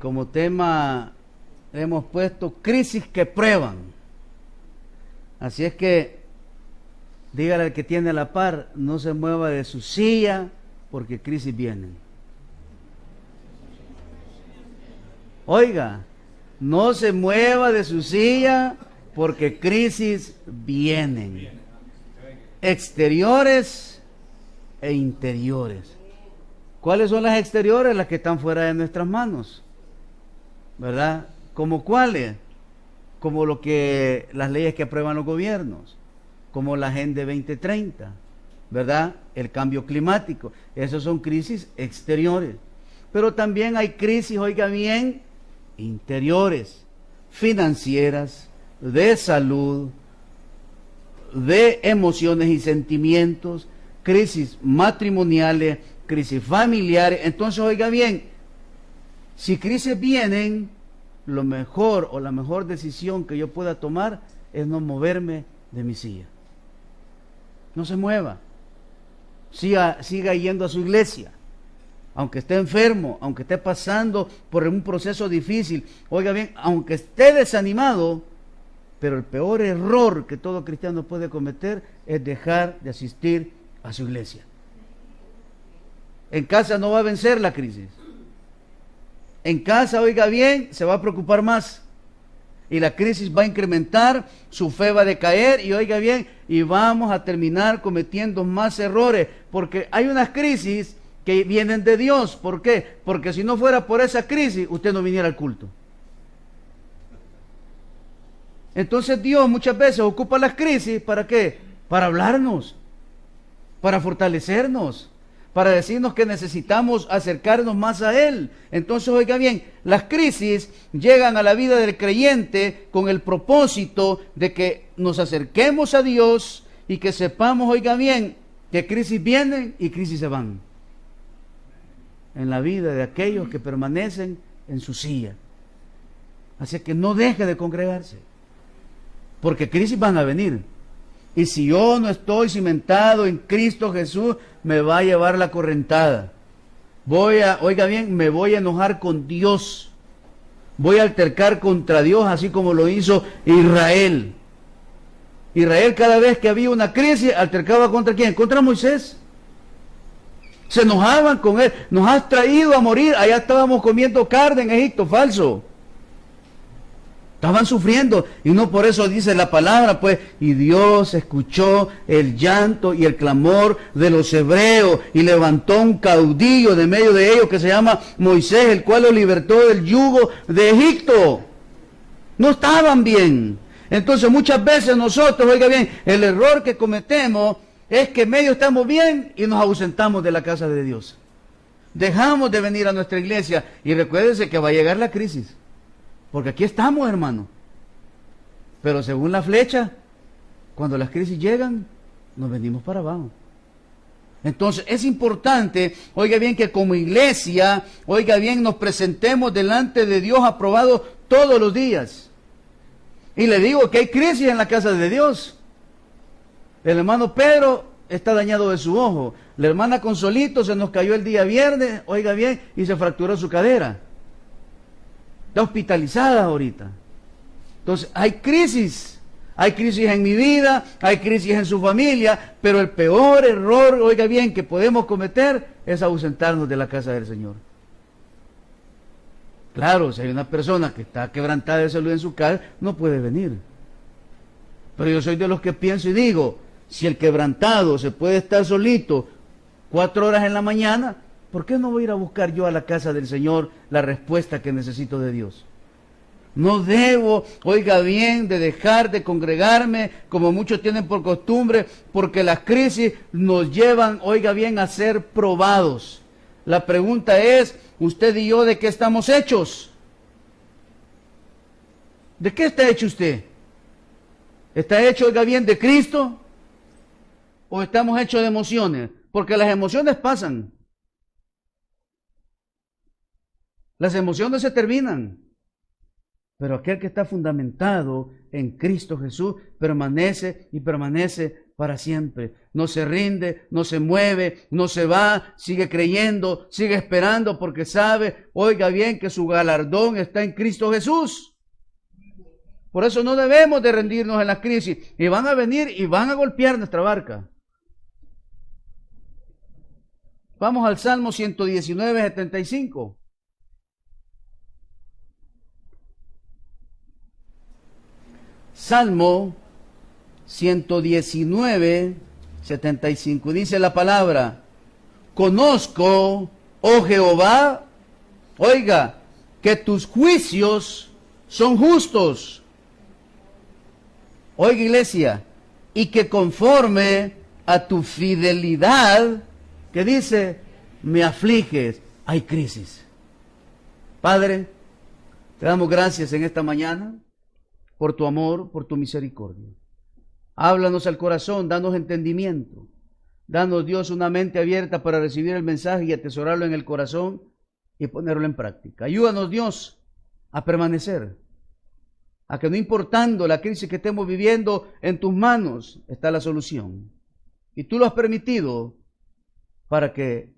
como tema hemos puesto crisis que prueban. Así es que dígale al que tiene a la par, no se mueva de su silla porque crisis vienen. Oiga, no se mueva de su silla porque crisis vienen. Exteriores e interiores. ¿Cuáles son las exteriores? Las que están fuera de nuestras manos, ¿verdad? ¿Como cuáles? Como las leyes que aprueban los gobiernos, como la Agenda 2030, ¿verdad? El cambio climático. Esas son crisis exteriores. Pero también hay crisis, oiga bien, interiores, financieras, de salud, de emociones y sentimientos, crisis matrimoniales, crisis familiares. Entonces, oiga bien, si crisis vienen, lo mejor o la mejor decisión que yo pueda tomar es no moverme de mi silla. No se mueva. Siga yendo a su iglesia. Aunque esté enfermo, aunque esté pasando por un proceso difícil, oiga bien, aunque esté desanimado, pero el peor error que todo cristiano puede cometer es dejar de asistir a su iglesia. En casa no va a vencer la crisis. En casa, oiga bien, se va a preocupar más. Y la crisis va a incrementar, su fe va a decaer y oiga bien, y vamos a terminar cometiendo más errores. Porque hay unas crisis que vienen de Dios. ¿Por qué? Porque si no fuera por esa crisis, usted no viniera al culto. Entonces Dios muchas veces ocupa las crisis, ¿para qué? Para hablarnos, para fortalecernos, para decirnos que necesitamos acercarnos más a Él. Entonces, oiga bien, las crisis llegan a la vida del creyente con el propósito de que nos acerquemos a Dios y que sepamos, oiga bien, que crisis vienen y crisis se van en la vida de aquellos que permanecen en su silla. Así que no deje de congregarse, porque crisis van a venir. Y si yo no estoy cimentado en Cristo Jesús, me va a llevar la correntada. Oiga bien, me voy a enojar con Dios. Voy a altercar contra Dios, así como lo hizo Israel. Israel, cada vez que había una crisis, altercaba ¿contra quién? Contra Moisés. Se enojaban con él. Nos has traído a morir. Allá estábamos comiendo carne en Egipto. Falso. Estaban sufriendo, y no por eso dice la palabra, pues, y Dios escuchó el llanto y el clamor de los hebreos, y levantó un caudillo de medio de ellos que se llama Moisés, el cual los libertó del yugo de Egipto. No estaban bien. Entonces muchas veces nosotros, oiga bien, el error que cometemos es que medio estamos bien y nos ausentamos de la casa de Dios. Dejamos de venir a nuestra iglesia, y recuérdense que va a llegar la crisis. Porque aquí estamos, hermano. Pero según la flecha, cuando las crisis llegan, nos venimos para abajo. Entonces es importante, oiga bien, que como iglesia, oiga bien, nos presentemos delante de Dios aprobado todos los días. Y le digo que hay crisis en la casa de Dios. El hermano Pedro está dañado de su ojo. La hermana Consolito se nos cayó el día viernes, oiga bien, y se fracturó su cadera. Está hospitalizada ahorita. Entonces, hay crisis en mi vida, hay crisis en su familia, pero el peor error, oiga bien, que podemos cometer es ausentarnos de la casa del Señor. Claro, si hay una persona que está quebrantada de salud en su casa, no puede venir. Pero yo soy de los que pienso y digo, si el quebrantado se puede estar solito 4 horas en la mañana, ¿por qué no voy a ir a buscar yo a la casa del Señor la respuesta que necesito de Dios? No debo, oiga bien, de dejar de congregarme como muchos tienen por costumbre, porque las crisis nos llevan, oiga bien, a ser probados. La pregunta es, usted y yo, ¿de qué estamos hechos? ¿De qué está hecho usted? ¿Está hecho, oiga bien, de Cristo? ¿O estamos hechos de emociones? Porque las emociones pasan. Las emociones se terminan, pero aquel que está fundamentado en Cristo Jesús permanece y permanece para siempre. No se rinde, no se mueve, no se va, sigue creyendo, sigue esperando porque sabe, oiga bien, que su galardón está en Cristo Jesús. Por eso no debemos de rendirnos en las crisis. Y van a venir y van a golpear nuestra barca. Vamos al Salmo 119, 75. Salmo 119, 75. Dice la palabra: conozco, oh Jehová, oiga, que tus juicios son justos. Oiga, iglesia, y que conforme a tu fidelidad, que dice, me afliges, hay crisis. Padre, te damos gracias en esta mañana por tu amor, por tu misericordia. Háblanos al corazón, danos entendimiento. Danos, Dios, una mente abierta para recibir el mensaje y atesorarlo en el corazón y ponerlo en práctica. Ayúdanos, Dios, a permanecer. A que no importando la crisis que estemos viviendo, en tus manos está la solución. Y tú lo has permitido para que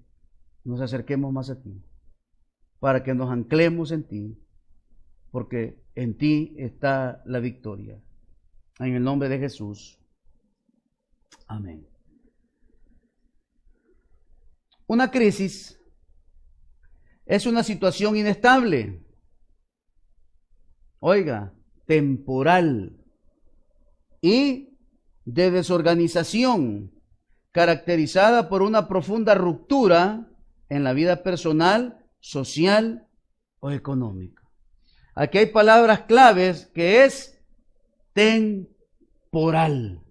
nos acerquemos más a ti, para que nos anclemos en ti, porque en ti está la victoria. En el nombre de Jesús. Amén. Una crisis es una situación inestable. Oiga, temporal y de desorganización, caracterizada por una profunda ruptura en la vida personal, social o económica. Aquí hay palabras claves que es temporal,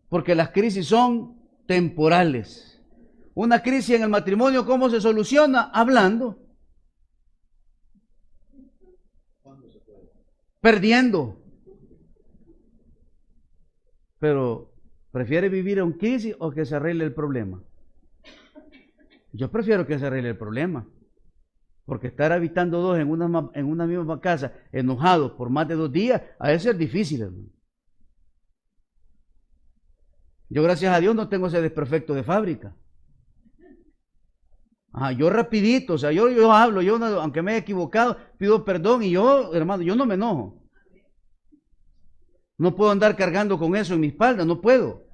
porque las crisis son temporales. Una crisis en el matrimonio, ¿cómo se soluciona? Hablando. Perdiendo. Pero, ¿prefiere vivir en crisis o que se arregle el problema? Yo prefiero que se arregle el problema. Porque estar habitando dos en una misma casa, enojados por más de 2 días, a veces es difícil, hermano. Yo, gracias a Dios, no tengo ese desperfecto de fábrica. Yo rapidito, o sea, yo hablo, aunque me haya equivocado, pido perdón y yo, hermano, yo no me enojo. No puedo andar cargando con eso en mi espalda, no puedo.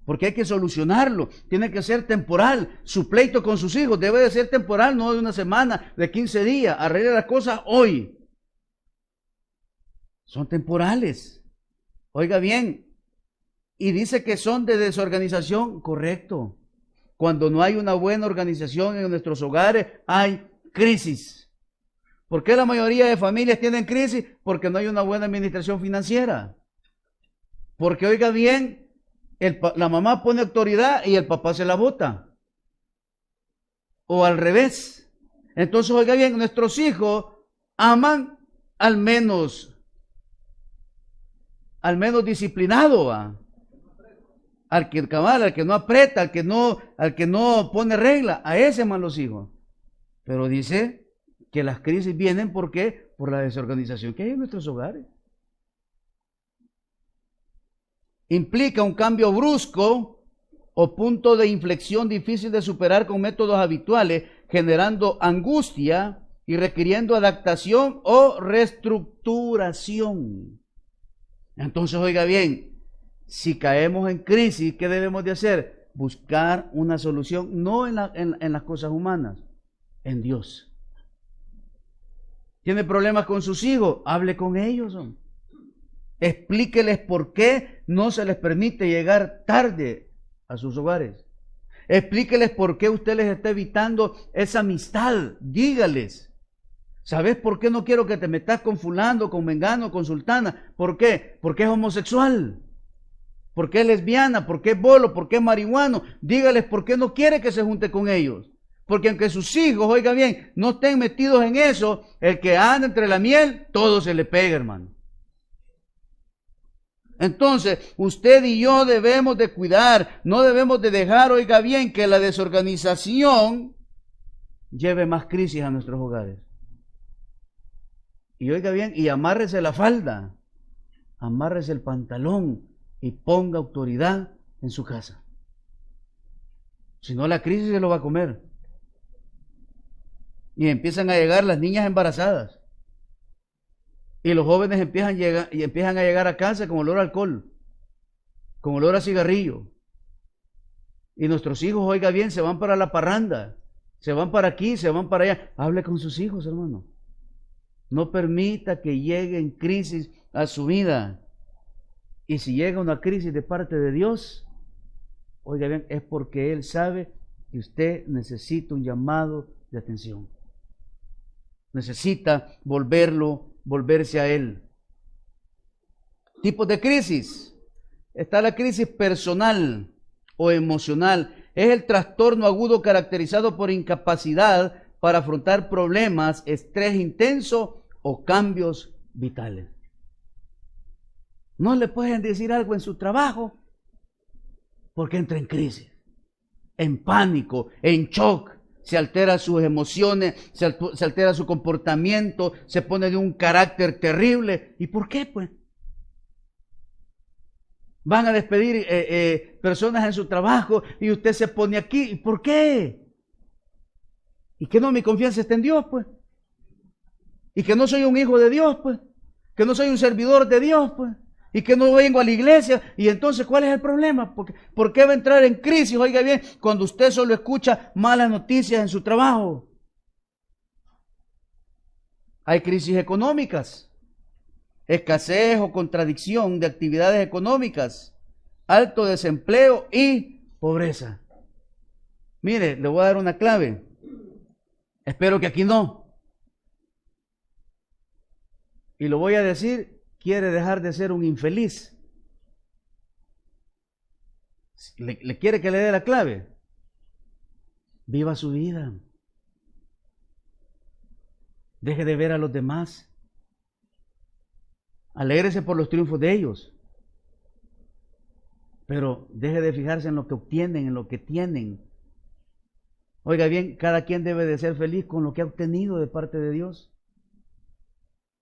Porque hay que solucionarlo, tiene que ser temporal. Su pleito con sus hijos debe de ser temporal, no de una semana, de 15 días. Arregle las cosas hoy. Son temporales. Oiga bien, y dice que son de desorganización, correcto. Cuando no hay una buena organización en nuestros hogares, hay crisis. ¿Por qué la mayoría de familias tienen crisis? Porque no hay una buena administración financiera. Porque, oiga bien, la mamá pone autoridad y el papá se la bota. O al revés. Entonces, oiga bien, nuestros hijos aman al menos disciplinado, al que cabal, al que no aprieta, al que no pone regla, a ese aman los hijos. Pero dice que las crisis vienen ¿por qué? Por la desorganización que hay en nuestros hogares. Implica un cambio brusco o punto de inflexión difícil de superar con métodos habituales, generando angustia y requiriendo adaptación o reestructuración. Entonces, oiga bien, si caemos en crisis, ¿qué debemos de hacer? Buscar una solución, no en las cosas humanas, en Dios. ¿Tiene problemas con sus hijos? Hable con ellos. Explíqueles por qué no se les permite llegar tarde a sus hogares. Explíqueles por qué usted les está evitando esa amistad. Dígales. ¿Sabes por qué no quiero que te metas con fulano, con mengano, con sultana? ¿Por qué? Porque es homosexual. ¿Por qué es lesbiana? ¿Por qué es bolo? ¿Por qué es marihuano? Dígales por qué no quiere que se junte con ellos. Porque aunque sus hijos, oiga bien, no estén metidos en eso, el que anda entre la miel, todo se le pega, hermano. Entonces, usted y yo debemos de cuidar, no debemos de dejar, oiga bien, que la desorganización lleve más crisis a nuestros hogares. Y oiga bien, y amárrese la falda, amárrese el pantalón y ponga autoridad en su casa. Si no, la crisis se lo va a comer. Y empiezan a llegar las niñas embarazadas. Y los jóvenes empiezan a llegar a casa con olor a alcohol, con olor a cigarrillo. Y nuestros hijos, oiga bien, se van para la parranda, se van para aquí, se van para allá. Hable con sus hijos, hermano. No permita que lleguen crisis a su vida. Y si llega una crisis de parte de Dios, oiga bien, es porque Él sabe que usted necesita un llamado de atención. Necesita volverse a Él. Tipos de crisis. Está la crisis personal o emocional. Es el trastorno agudo caracterizado por incapacidad para afrontar problemas, estrés intenso o cambios vitales. No le pueden decir algo en su trabajo porque entra en crisis, en pánico, en shock. Se altera sus emociones, se altera su comportamiento, se pone de un carácter terrible. ¿Y por qué, pues? Van a despedir personas en su trabajo y usted se pone aquí. ¿Y por qué? ¿Y que no mi confianza está en Dios, pues? ¿Y que no soy un hijo de Dios, pues? ¿Que no soy un servidor de Dios, pues? ¿Y que no vengo a la iglesia? Y entonces, ¿cuál es el problema? ¿Por qué va a entrar en crisis, oiga bien, cuando usted solo escucha malas noticias en su trabajo? Hay crisis económicas, escasez o contradicción de actividades económicas, alto desempleo y pobreza. Mire, le voy a dar una clave. Espero que aquí no. Y lo voy a decir. Quiere dejar de ser un infeliz. ¿Le quiere que le dé la clave? Viva su vida. Deje de ver a los demás. Alégrese por los triunfos de ellos. Pero deje de fijarse en lo que obtienen, en lo que tienen. Oiga bien, cada quien debe de ser feliz con lo que ha obtenido de parte de Dios.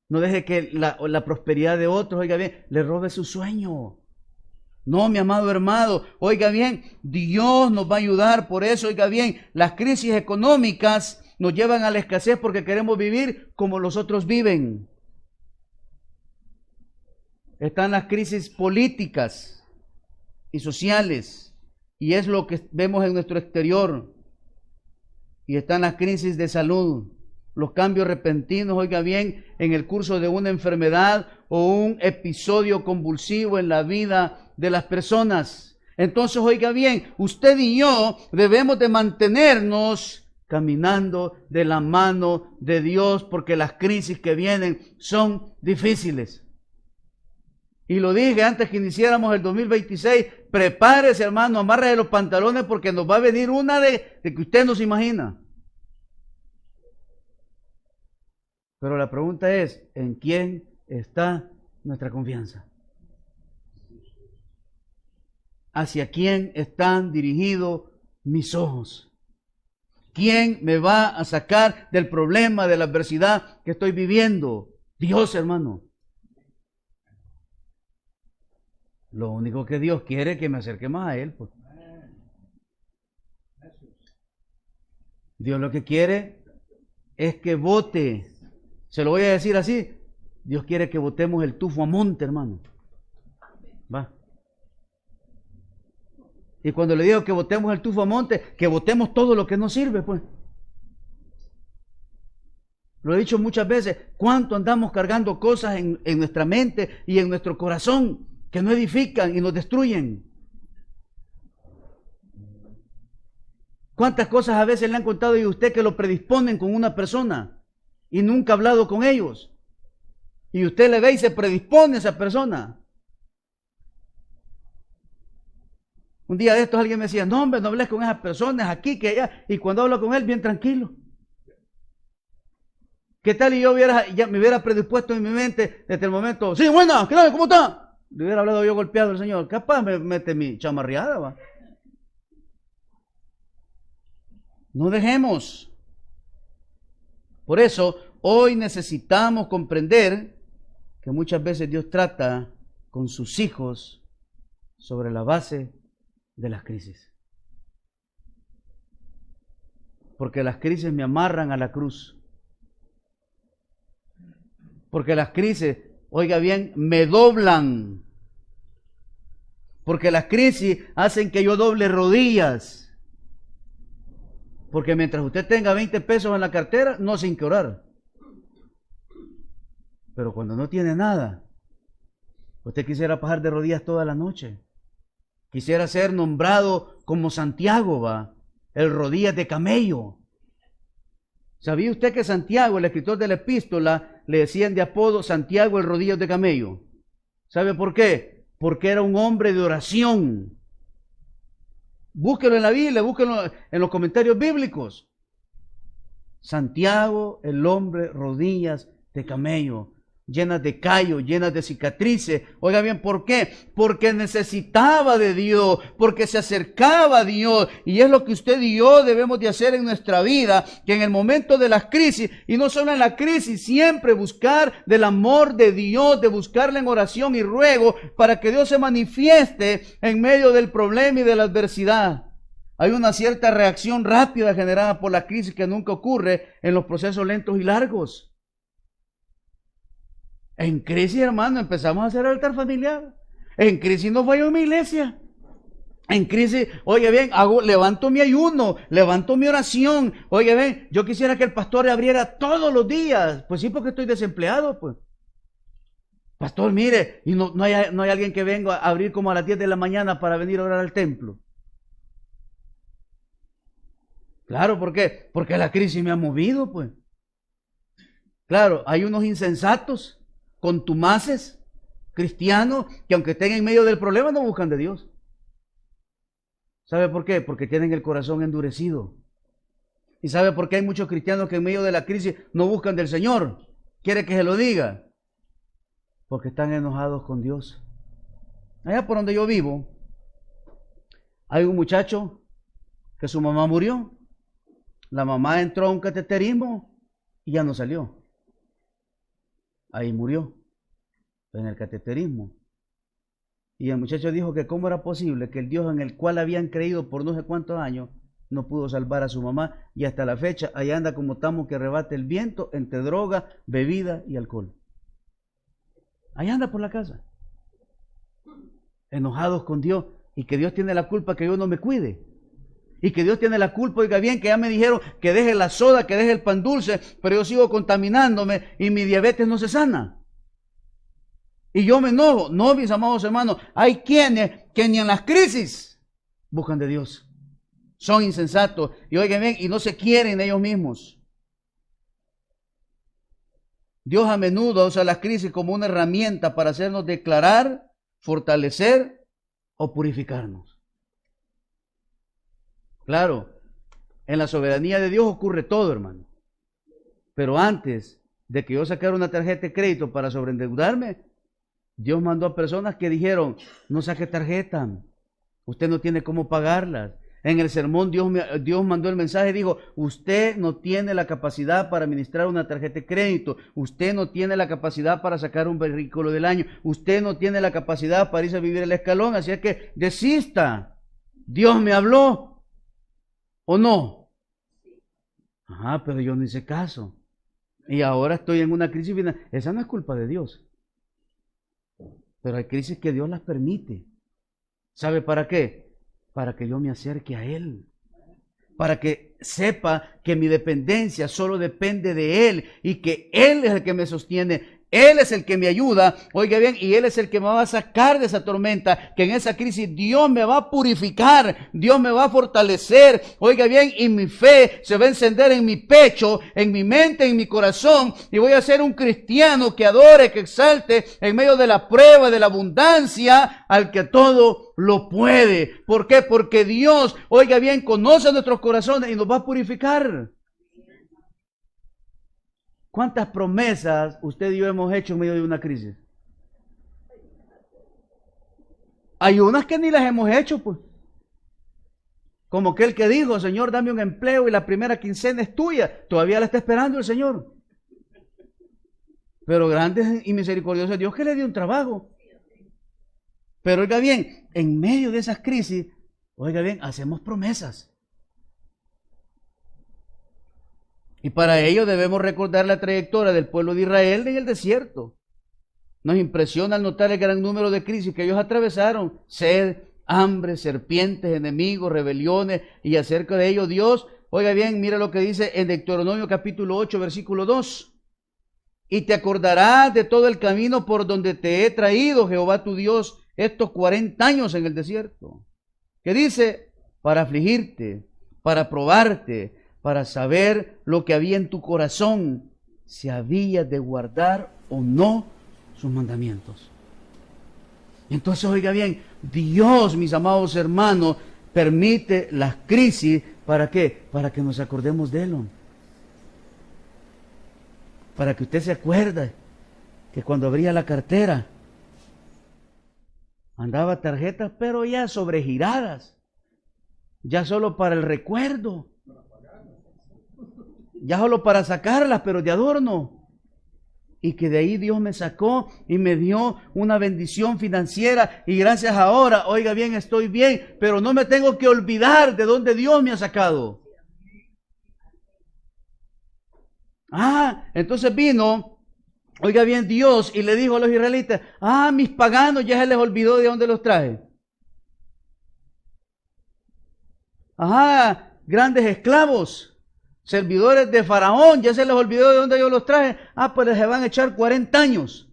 No deje que la prosperidad de otros, oiga bien, le robe su sueño. No, mi amado hermano, oiga bien, Dios nos va a ayudar. Por eso, oiga bien, las crisis económicas nos llevan a la escasez porque queremos vivir como los otros viven. Están las crisis políticas y sociales, y es lo que vemos en nuestro exterior. Y están las crisis de salud. Los cambios repentinos, oiga bien, en el curso de una enfermedad o un episodio convulsivo en la vida de las personas. Entonces, oiga bien, usted y yo debemos de mantenernos caminando de la mano de Dios porque las crisis que vienen son difíciles. Y lo dije antes que iniciáramos el 2026, prepárese, hermano, amárrese los pantalones porque nos va a venir una de que usted no se imagina. Pero la pregunta es, ¿en quién está nuestra confianza? ¿Hacia quién están dirigidos mis ojos? ¿Quién me va a sacar del problema, de la adversidad que estoy viviendo? Dios, hermano. Lo único que Dios quiere es que me acerque más a Él, pues. Dios lo que quiere es que vote. Se lo voy a decir así, Dios quiere que botemos el tufo a monte, hermano. Va. Y cuando le digo que botemos el tufo a monte, que botemos todo lo que no sirve, pues. Lo he dicho muchas veces, ¿cuánto andamos cargando cosas en nuestra mente y en nuestro corazón que no edifican y nos destruyen? ¿Cuántas cosas a veces le han contado a usted que lo predisponen con una persona y nunca ha hablado con ellos? Y usted le ve y se predispone a esa persona. Un día de estos alguien me decía, no hombre, no hables con esas personas aquí, que allá. Y cuando hablo con él, bien tranquilo. ¿Qué tal y yo ya me hubiera predispuesto en mi mente desde el momento, sí, buena, claro, ¿cómo está? Le hubiera hablado yo golpeado al Señor. Capaz me mete mi chamarreada, va. No dejemos. Por eso, hoy necesitamos comprender que muchas veces Dios trata con sus hijos sobre la base de las crisis. Porque las crisis me amarran a la cruz. Porque las crisis, oiga bien, me doblan. Porque las crisis hacen que yo doble rodillas. Porque mientras usted tenga 20 pesos en la cartera, no sin que orar. Pero cuando no tiene nada, usted quisiera pasar de rodillas toda la noche. Quisiera ser nombrado como Santiago, va, el rodillas de camello. ¿Sabía usted que Santiago, el escritor de la epístola, le decían de apodo Santiago el rodillas de camello? ¿Sabe por qué? Porque era un hombre de oración. Búsquelo en la Biblia, búsquelo en los comentarios bíblicos. Santiago, el hombre rodillas de camello, llenas de callos, llenas de cicatrices. Oiga bien, ¿por qué? Porque necesitaba de Dios, porque se acercaba a Dios. Y es lo que usted y yo debemos de hacer en nuestra vida, que en el momento de las crisis, y no solo en la crisis, siempre buscar del amor de Dios, de buscarle en oración y ruego, para que Dios se manifieste en medio del problema y de la adversidad. Hay una cierta reacción rápida generada por la crisis que nunca ocurre en los procesos lentos y largos. En crisis, hermano, empezamos a hacer altar familiar. En crisis no voy a mi iglesia. En crisis, oye bien, levanto mi ayuno, levanto mi oración. Oye bien, yo quisiera que el pastor abriera todos los días. Pues sí, porque estoy desempleado, pues. Pastor, mire, y no hay alguien que venga a abrir como a las 10 de la mañana para venir a orar al templo. Claro, ¿por qué? Porque la crisis me ha movido, pues. Claro, hay unos insensatos, contumaces, cristianos, que aunque estén en medio del problema no buscan de Dios. ¿Sabe por qué? Porque tienen el corazón endurecido. ¿Y sabe por qué hay muchos cristianos que en medio de la crisis no buscan del Señor? ¿Quiere que se lo diga? Porque están enojados con Dios. Allá por donde yo vivo, hay un muchacho que su mamá murió. La mamá entró a un cateterismo y ya no salió. Ahí murió, en el cateterismo. Y el muchacho dijo que cómo era posible que el Dios en el cual habían creído por no sé cuántos años no pudo salvar a su mamá, y hasta la fecha ahí anda como tamo que rebate el viento entre droga, bebida y alcohol. Ahí anda por la casa, enojados con Dios, y que Dios tiene la culpa que yo no me cuide. Y que Dios tiene la culpa, oiga bien, que ya me dijeron que deje la soda, que deje el pan dulce, pero yo sigo contaminándome y mi diabetes no se sana. Y yo me enojo. No, mis amados hermanos, hay quienes que ni en las crisis buscan de Dios. Son insensatos y oigan bien, y no se quieren ellos mismos. Dios a menudo usa las crisis como una herramienta para hacernos declarar, fortalecer o purificarnos. Claro, en la soberanía de Dios ocurre todo, hermano. Pero antes de que yo sacara una tarjeta de crédito para sobreendeudarme, Dios mandó a personas que dijeron, no saque tarjeta, usted no tiene cómo pagarlas. En el sermón Dios mandó el mensaje y dijo, usted no tiene la capacidad para administrar una tarjeta de crédito, usted no tiene la capacidad para sacar un vehículo del año, usted no tiene la capacidad para irse a vivir el escalón, así es que desista. Dios me habló. ¿O no? Ajá, pero yo no hice caso. Y ahora estoy en una crisis final. Esa no es culpa de Dios. Pero hay crisis que Dios las permite. ¿Sabe para qué? Para que yo me acerque a Él. Para que sepa que mi dependencia solo depende de Él y que Él es el que me sostiene. Él es el que me ayuda, oiga bien, y Él es el que me va a sacar de esa tormenta, que en esa crisis Dios me va a purificar, Dios me va a fortalecer, oiga bien, y mi fe se va a encender en mi pecho, en mi mente, en mi corazón, y voy a ser un cristiano que adore, que exalte en medio de la prueba, de la abundancia, al que todo lo puede. ¿Por qué? Porque Dios, oiga bien, conoce nuestros corazones y nos va a purificar. ¿Cuántas promesas usted y yo hemos hecho en medio de una crisis? Hay unas que ni las hemos hecho, pues. Como aquel que dijo, Señor, dame un empleo y la primera quincena es tuya. Todavía la está esperando el Señor. Pero grande y misericordioso es Dios que le dio un trabajo. Pero oiga bien, en medio de esas crisis, oiga bien, hacemos promesas. Y para ello debemos recordar la trayectoria del pueblo de Israel en el desierto. Nos impresiona al notar el gran número de crisis que ellos atravesaron: sed, hambre, serpientes, enemigos, rebeliones, y acerca de ello Dios, oiga bien, mira lo que dice en Deuteronomio capítulo 8, versículo 2. Y te acordarás de todo el camino por donde te he traído, Jehová tu Dios, estos 40 años en el desierto. ¿Qué dice? Para afligirte, para probarte, para saber lo que había en tu corazón, si había de guardar o no sus mandamientos. Entonces, oiga bien, Dios, mis amados hermanos, permite las crisis, ¿para qué? Para que nos acordemos de Él. Para que usted se acuerde que cuando abría la cartera, andaba tarjetas, pero ya sobregiradas, ya solo para el recuerdo, ya solo para sacarlas, pero de adorno. Y que de ahí Dios me sacó y me dio una bendición financiera, y gracias ahora, oiga bien, estoy bien, pero no me tengo que olvidar de dónde Dios me ha sacado. Entonces vino, oiga bien, Dios y le dijo a los israelitas: mis paganos, ya se les olvidó de dónde los traje. Grandes esclavos, servidores de Faraón, ya se les olvidó de dónde yo los traje. Pues les van a echar 40 años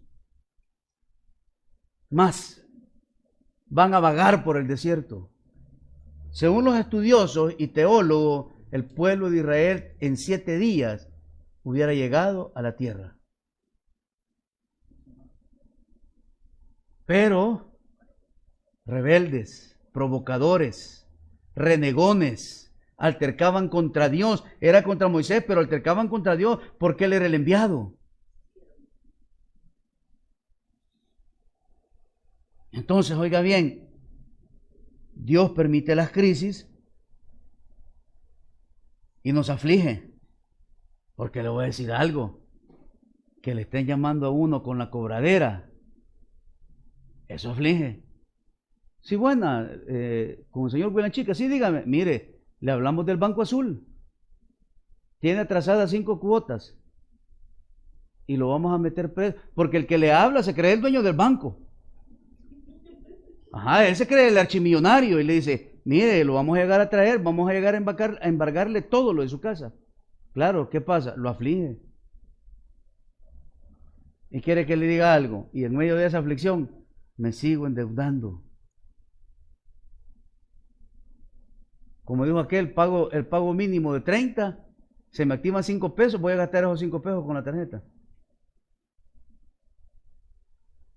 más. Van a vagar por el desierto. Según los estudiosos y teólogos, el pueblo de Israel en 7 días hubiera llegado a la tierra. Pero rebeldes, provocadores, renegones, altercaban contra Dios. Era contra Moisés, pero altercaban contra Dios porque Él era el enviado. Entonces, oiga bien, Dios permite las crisis y nos aflige. Porque le voy a decir algo: que le estén llamando a uno con la cobradera, eso aflige. Sí, buena, con el señor Buena Chica, sí, dígame, mire, le hablamos del Banco Azul, tiene atrasadas 5 cuotas y lo vamos a meter preso, porque el que le habla se cree el dueño del banco. Él se cree el archimillonario y le dice: mire, lo vamos a llegar a traer, vamos a llegar a embargarle todo lo de su casa. Claro, ¿qué pasa? Lo aflige. Y quiere que le diga algo, y en medio de esa aflicción me sigo endeudando. Como dijo aquel, el pago mínimo de 30, se me activan 5 pesos, voy a gastar esos 5 pesos con la tarjeta.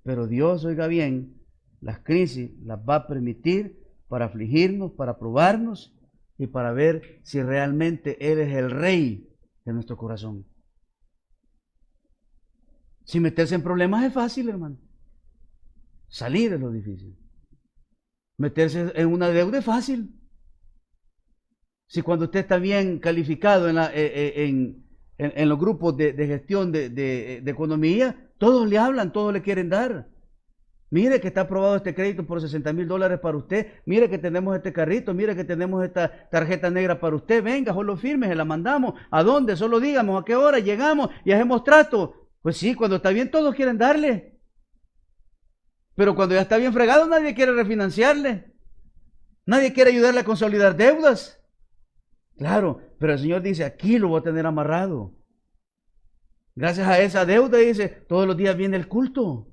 Pero Dios, oiga bien, las crisis las va a permitir para afligirnos, para probarnos y para ver si realmente Él es el Rey de nuestro corazón. Si meterse en problemas es fácil, hermano. Salir es lo difícil. Meterse en una deuda es fácil. Si cuando usted está bien calificado en los grupos de gestión de economía, todos le hablan, todos le quieren dar. Mire que está aprobado este crédito por $60,000 para usted. Mire que tenemos este carrito. Mire que tenemos esta tarjeta negra para usted. Venga, solo firme, se la mandamos. ¿A dónde? Solo díganos a qué hora llegamos y hacemos trato. Pues sí, cuando está bien todos quieren darle. Pero cuando ya está bien fregado, nadie quiere refinanciarle. Nadie quiere ayudarle a consolidar deudas. Claro, pero el Señor dice: aquí lo voy a tener amarrado. Gracias a esa deuda, dice, todos los días viene el culto.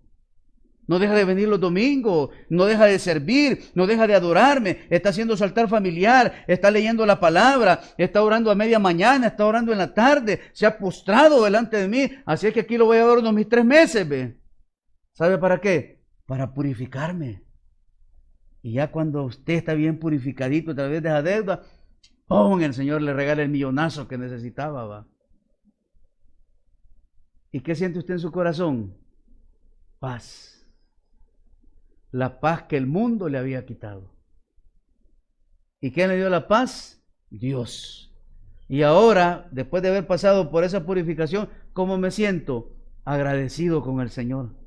No deja de venir los domingos, no deja de servir, no deja de adorarme, está haciendo su altar familiar, está leyendo la palabra, está orando a media mañana, está orando en la tarde, se ha postrado delante de mí. Así es que aquí lo voy a ver unos mis 3 meses, ¿ve? ¿Sabe para qué? Para purificarme. Y ya cuando usted está bien purificadito a través de esa deuda, ¡pum!, el Señor le regala el millonazo que necesitaba, ¿va? ¿Y qué siente usted en su corazón? Paz. La paz que el mundo le había quitado. ¿Y quién le dio la paz? Dios. Y ahora, después de haber pasado por esa purificación, ¿cómo me siento? Agradecido con el Señor.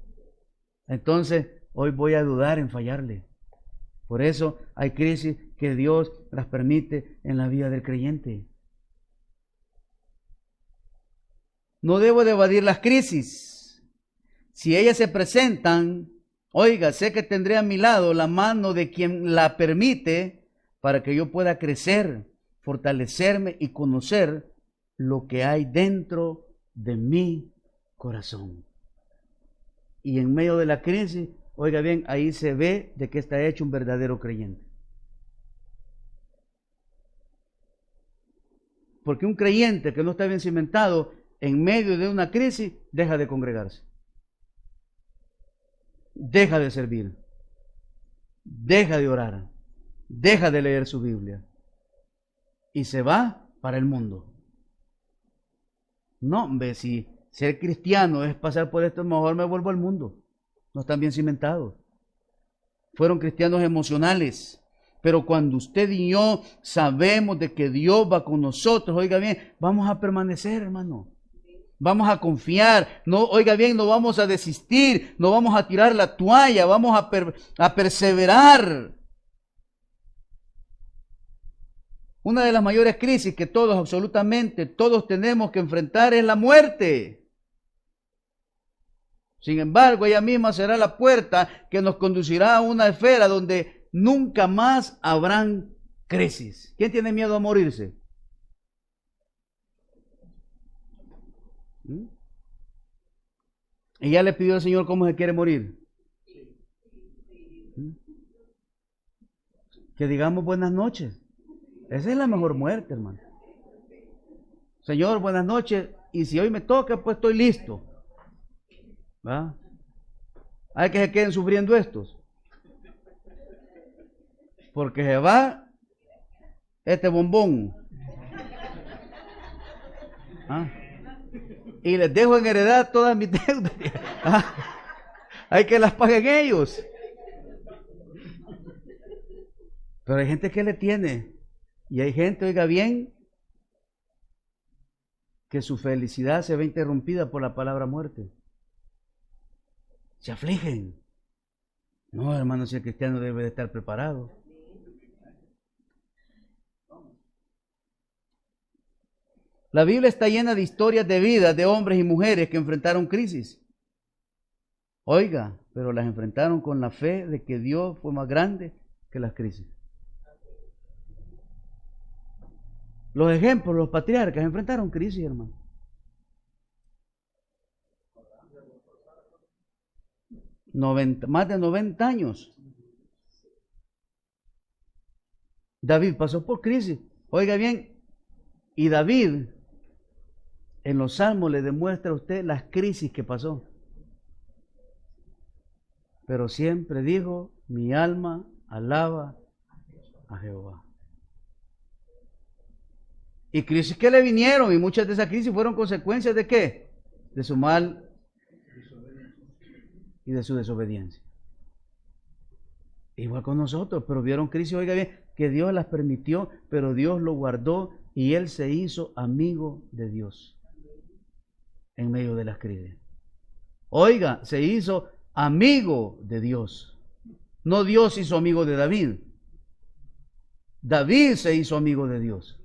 Entonces, hoy voy a dudar en fallarle. Por eso hay crisis que Dios las permite en la vida del creyente. No debo de evadir las crisis. Si ellas se presentan, oiga, sé que tendré a mi lado la mano de quien la permite para que yo pueda crecer, fortalecerme y conocer lo que hay dentro de mi corazón. Y en medio de la crisis, oiga bien, ahí se ve de que está hecho un verdadero creyente. Porque un creyente que no está bien cimentado, en medio de una crisis, deja de congregarse. Deja de servir. Deja de orar. Deja de leer su Biblia. Y se va para el mundo. No, hombre, si ser cristiano es pasar por esto, mejor me vuelvo al mundo. No están bien cimentados. Fueron cristianos emocionales. Pero cuando usted y yo sabemos de que Dios va con nosotros, oiga bien, vamos a permanecer, hermano. Vamos a confiar, no, oiga bien, no vamos a desistir, no vamos a tirar la toalla, vamos a perseverar. Una de las mayores crisis que todos, absolutamente todos tenemos que enfrentar es la muerte. Sin embargo, ella misma será la puerta que nos conducirá a una esfera donde nunca más habrán crisis. ¿Quién tiene miedo a morirse? Y ya le pidió al Señor cómo se quiere morir. Que digamos buenas noches. Esa es la mejor muerte, hermano. Señor, buenas noches. Y si hoy me toca, pues estoy listo. ¿Va? Hay que se queden sufriendo estos. Porque se va este bombón. ¿Ah? Y les dejo en heredad todas mis deudas. Hay que las paguen ellos. Pero hay gente que le tiene. Y hay gente, oiga bien, que su felicidad se ve interrumpida por la palabra muerte. Se afligen. No, hermano, si el cristiano debe de estar preparado. La Biblia está llena de historias de vida de hombres y mujeres que enfrentaron crisis. Oiga, pero las enfrentaron con la fe de que Dios fue más grande que las crisis. Los ejemplos, los patriarcas enfrentaron crisis, hermano. Más de 90 años. David pasó por crisis. Oiga bien, y David en los salmos le demuestra a usted las crisis que pasó. Pero siempre dijo, mi alma alaba a Jehová. Y crisis que le vinieron, y muchas de esas crisis fueron consecuencias de ¿qué? De su mal y de su desobediencia. Igual con nosotros, pero vieron crisis, oiga bien, que Dios las permitió, pero Dios lo guardó y él se hizo amigo de Dios en medio de las crisis. Oiga, se hizo amigo de Dios. No Dios hizo amigo de David. David se hizo amigo de Dios.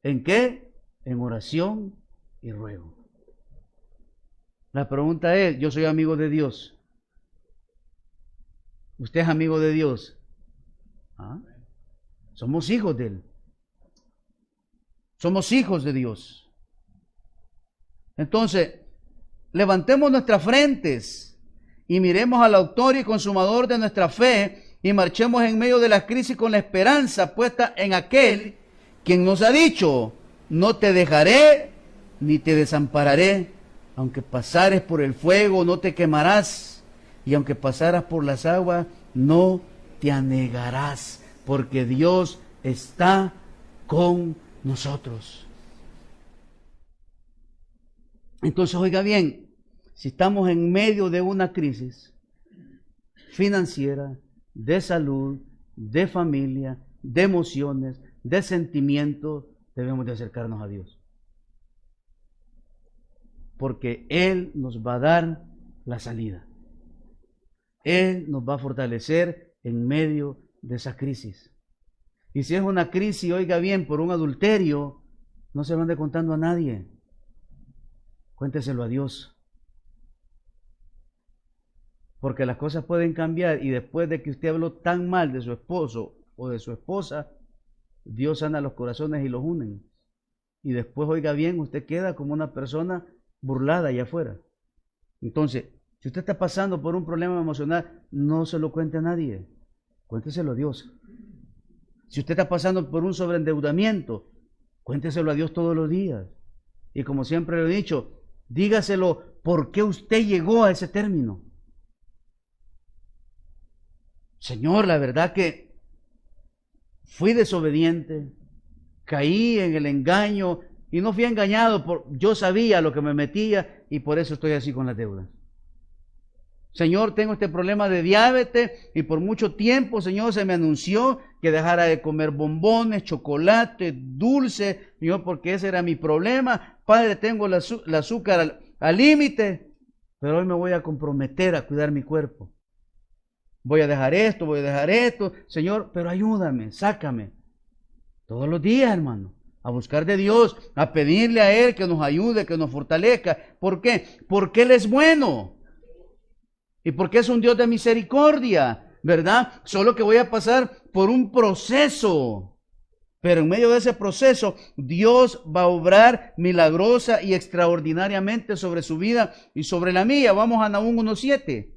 ¿En qué? En oración y ruego. La pregunta es, ¿yo soy amigo de Dios? ¿Usted es amigo de Dios? ¿Ah? Somos hijos de Él. Somos hijos de Dios. Entonces, levantemos nuestras frentes y miremos al autor y consumador de nuestra fe y marchemos en medio de la crisis con la esperanza puesta en aquel quien nos ha dicho, no te dejaré ni te desampararé, aunque pasares por el fuego no te quemarás, y aunque pasaras por las aguas no te anegarás, porque Dios está con nosotros. Entonces, oiga bien, si estamos en medio de una crisis financiera, de salud, de familia, de emociones, de sentimientos, debemos de acercarnos a Dios. Porque Él nos va a dar la salida. Él nos va a fortalecer en medio de esa crisis. Y si es una crisis, oiga bien, por un adulterio, no se lo ande contando a nadie. Cuénteselo a Dios. Porque las cosas pueden cambiar y después de que usted habló tan mal de su esposo o de su esposa, Dios sana los corazones y los une. Y después, oiga bien, usted queda como una persona burlada allá afuera. Entonces, si usted está pasando por un problema emocional, no se lo cuente a nadie. Cuénteselo a Dios. Si usted está pasando por un sobreendeudamiento, cuénteselo a Dios todos los días. Y como siempre lo he dicho, dígaselo por qué usted llegó a ese término. Señor, la verdad que fui desobediente, caí en el engaño y no fui engañado, yo sabía lo que me metía y por eso estoy así con las deudas. Señor, tengo este problema de diabetes y por mucho tiempo, Señor, se me anunció que dejara de comer bombones, chocolate, dulce, Señor, porque ese era mi problema. Padre, tengo el azúcar al límite, pero hoy me voy a comprometer a cuidar mi cuerpo. Voy a dejar esto, Señor, pero ayúdame, sácame. Todos los días, hermano, a buscar de Dios, a pedirle a Él que nos ayude, que nos fortalezca. ¿Por qué? Porque Él es bueno. Y porque es un Dios de misericordia, ¿verdad? Solo que voy a pasar por un proceso. Pero en medio de ese proceso, Dios va a obrar milagrosa y extraordinariamente sobre su vida y sobre la mía. Vamos a Nahum 1:7.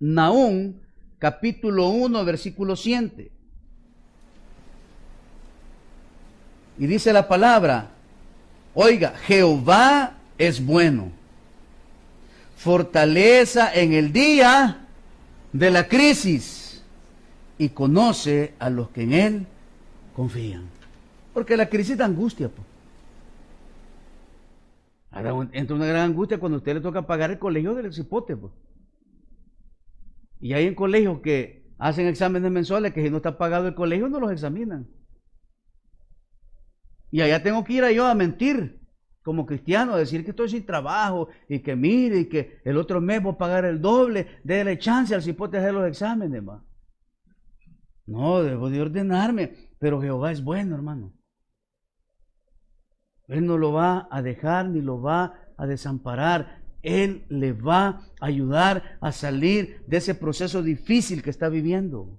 Nahum, capítulo 1, versículo 7. Y dice la palabra, oiga, Jehová es bueno, fortaleza en el día de la crisis y conoce a los que en Él confían. Porque la crisis da angustia. Ahora entra una gran angustia cuando a usted le toca pagar el colegio del cipote. Y hay en colegios que hacen exámenes mensuales que si no está pagado el colegio no los examinan. Y allá tengo que ir yo a mentir como cristiano, a decir que estoy sin trabajo y que mire y que el otro mes voy a pagar el doble, déle chance al cipote de hacer los exámenes, va. No, debo de ordenarme, pero Jehová es bueno, hermano. Él no lo va a dejar ni lo va a desamparar. Él le va a ayudar a salir de ese proceso difícil que está viviendo.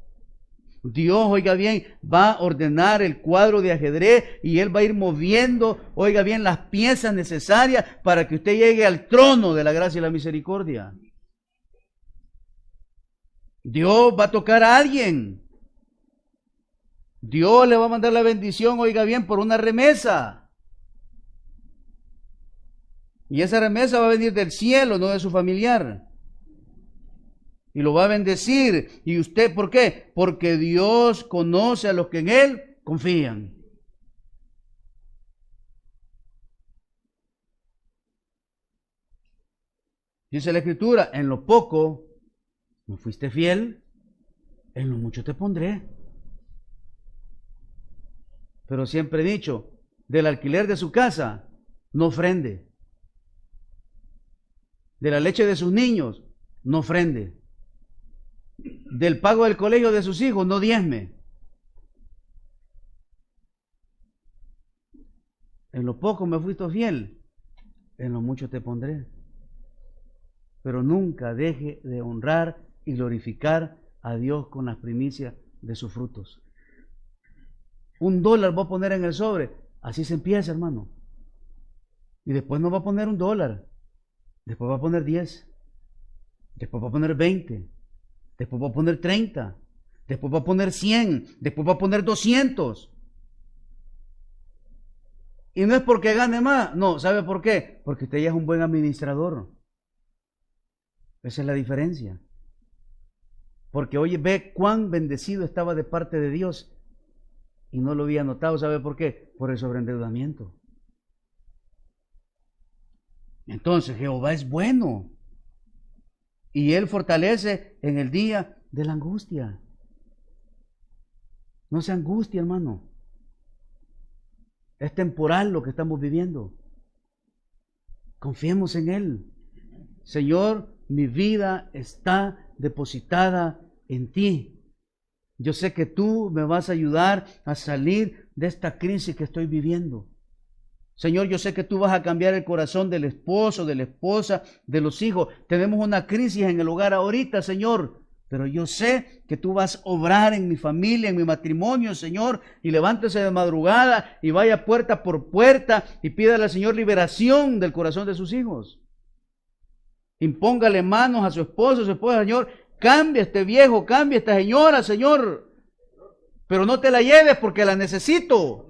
Dios, oiga bien, va a ordenar el cuadro de ajedrez y Él va a ir moviendo, oiga bien, las piezas necesarias para que usted llegue al trono de la gracia y la misericordia. Dios va a tocar a alguien. Dios le va a mandar la bendición, oiga bien, por una remesa. Y esa remesa va a venir del cielo, no de su familiar. Y lo va a bendecir. ¿Y usted por qué? Porque Dios conoce a los que en Él confían. Dice la Escritura, en lo poco no fuiste fiel, en lo mucho te pondré. Pero siempre he dicho, del alquiler de su casa, no ofrende. De la leche de sus niños, no ofrende. Del pago del colegio de sus hijos, no diezme. En lo poco me fuiste fiel, en lo mucho te pondré. Pero nunca deje de honrar y glorificar a Dios con las primicias de sus frutos. $1 voy a poner en el sobre. Así se empieza, hermano. Y después no va a poner $1. Después va a poner 10. Después va a poner 20. Después va a poner 30. Después va a poner 100. Después va a poner 200. Y no es porque gane más. No, ¿sabe por qué? Porque usted ya es un buen administrador. Esa es la diferencia. Porque oye, ve cuán bendecido estaba de parte de Dios y no lo había notado. ¿Sabe por qué? Por el sobreendeudamiento. Entonces Jehová es bueno y Él fortalece en el día de la angustia. No se angustie, hermano. Es temporal lo que estamos viviendo. Confiemos en Él. Señor, mi vida está depositada en ti. Yo sé que tú me vas a ayudar a salir de esta crisis que estoy viviendo. Señor, yo sé que tú vas a cambiar el corazón del esposo, de la esposa, de los hijos. Tenemos una crisis en el hogar ahorita, Señor, pero yo sé que tú vas a obrar en mi familia, en mi matrimonio, Señor, y levántese de madrugada y vaya puerta por puerta y pídale al Señor liberación del corazón de sus hijos. Impóngale manos a su esposa, Señor, cambia este viejo, cambia esta señora, Señor, pero no te la lleves porque la necesito.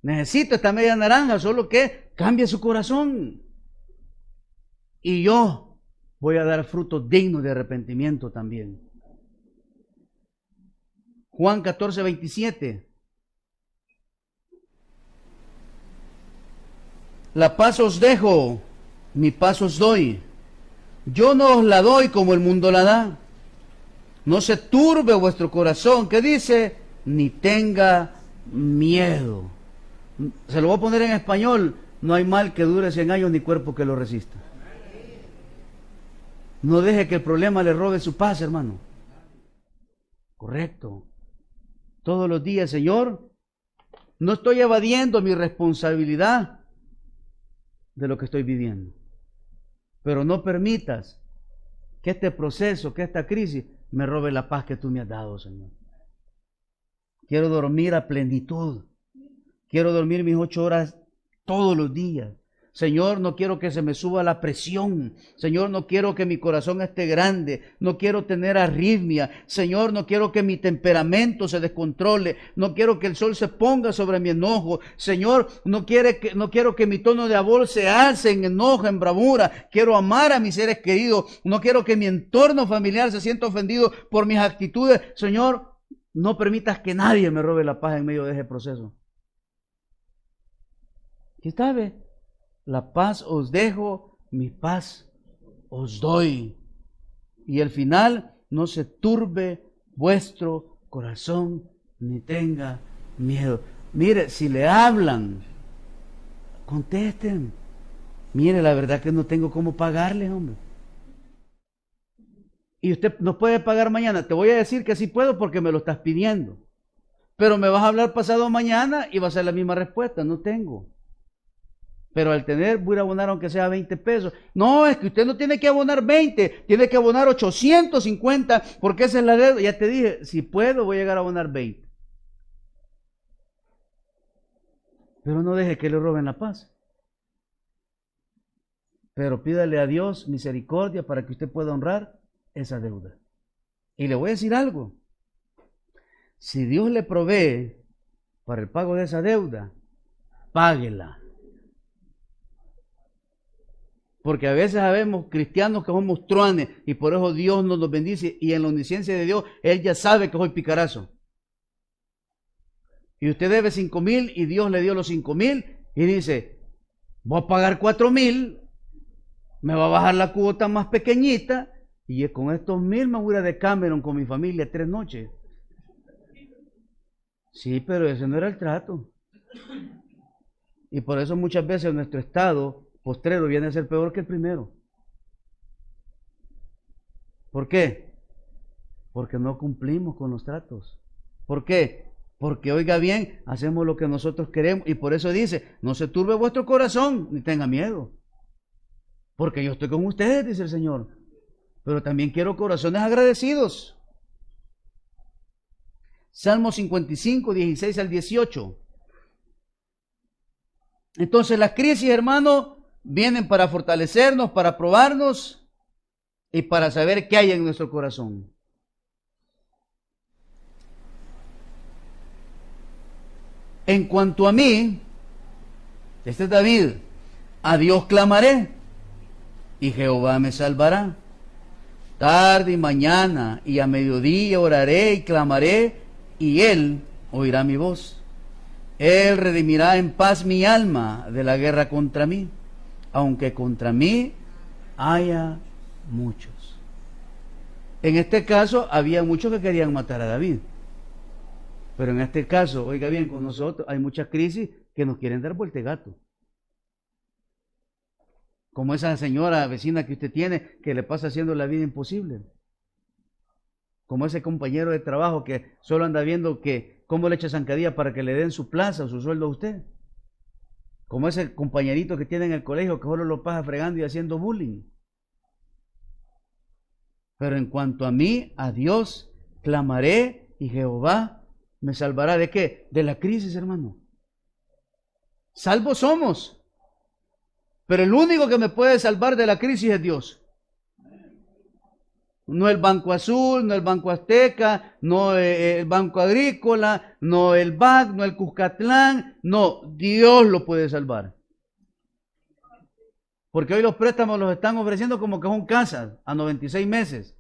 Necesito esta media naranja, solo que cambie su corazón. Y yo voy a dar frutos dignos de arrepentimiento también. Juan 14, 27. La paz os dejo, mi paz os doy. Yo no os la doy como el mundo la da. No se turbe vuestro corazón, que dice, ni tenga miedo. Se lo voy a poner en español. No hay mal que dure 100 años ni cuerpo que lo resista. No deje que el problema le robe su paz, hermano. Correcto. Todos los días, Señor, no estoy evadiendo mi responsabilidad de lo que estoy viviendo. Pero no permitas que este proceso, que esta crisis me robe la paz que tú me has dado, Señor. Quiero dormir a plenitud. Quiero dormir mis 8 horas todos los días. Señor, no quiero que se me suba la presión. Señor, no quiero que mi corazón esté grande. No quiero tener arritmia. Señor, no quiero que mi temperamento se descontrole. No quiero que el sol se ponga sobre mi enojo. Señor, no quiero que mi tono de voz se alce en enojo, en bravura. Quiero amar a mis seres queridos. No quiero que mi entorno familiar se sienta ofendido por mis actitudes. Señor, no permitas que nadie me robe la paz en medio de ese proceso. ¿Qué sabe? La paz os dejo, mi paz os doy. Y al final, no se turbe vuestro corazón, ni tenga miedo. Mire, si le hablan, contesten. Mire, la verdad que no tengo cómo pagarle, hombre. Y usted no puede pagar mañana. Te voy a decir que sí puedo porque me lo estás pidiendo. Pero me vas a hablar pasado mañana y va a ser la misma respuesta. No tengo. Pero al tener, voy a abonar aunque sea 20 pesos. No, es que usted no tiene que abonar 20, tiene que abonar 850, porque esa es la deuda. Ya te dije, si puedo, voy a llegar a abonar 20. Pero no deje que le roben la paz. Pero pídale a Dios misericordia para que usted pueda honrar esa deuda. Y le voy a decir algo. Si Dios le provee para el pago de esa deuda, páguela. Porque a veces sabemos cristianos que somos truanes y por eso Dios nos bendice y en la omnisciencia de Dios Él ya sabe que soy picarazo. Y usted debe 5,000 y Dios le dio los 5,000 y dice, voy a pagar 4,000, me va a bajar la cuota más pequeñita y con estos 1,000 me voy a ir de Cameron con mi familia 3 noches. Sí, pero ese no era el trato. Y por eso muchas veces nuestro estado postrero viene a ser peor que el primero. ¿Por qué? Porque no cumplimos con los tratos. ¿Por qué? Porque, oiga bien, hacemos lo que nosotros queremos y por eso dice, no se turbe vuestro corazón ni tenga miedo. Porque yo estoy con ustedes, dice el Señor. Pero también quiero corazones agradecidos. Salmo 55, 16 al 18. Entonces las crisis, hermano, vienen para fortalecernos, para probarnos y para saber qué hay en nuestro corazón. En cuanto a mí, este es David, a Dios clamaré y Jehová me salvará. Tarde y mañana y a mediodía oraré y clamaré y Él oirá mi voz. Él redimirá en paz mi alma de la guerra contra mí, aunque contra mí haya muchos. En este caso había muchos que querían matar a David. Pero en este caso, oiga bien, con nosotros hay muchas crisis que nos quieren dar vuelta de gato. Como esa señora vecina que usted tiene que le pasa haciendo la vida imposible. Como ese compañero de trabajo que solo anda viendo que cómo le echa zancadilla para que le den su plaza o su sueldo a usted. Como ese compañerito que tiene en el colegio que solo lo pasa fregando y haciendo bullying. Pero en cuanto a mí, a Dios clamaré y Jehová me salvará. ¿De qué? De la crisis, hermano. Salvos somos. Pero el único que me puede salvar de la crisis es Dios. No el Banco Azul, no el Banco Azteca, no el Banco Agrícola, no el BAC, no el Cuscatlán. No, Dios lo puede salvar. Porque hoy los préstamos los están ofreciendo como que son casas a 96 meses.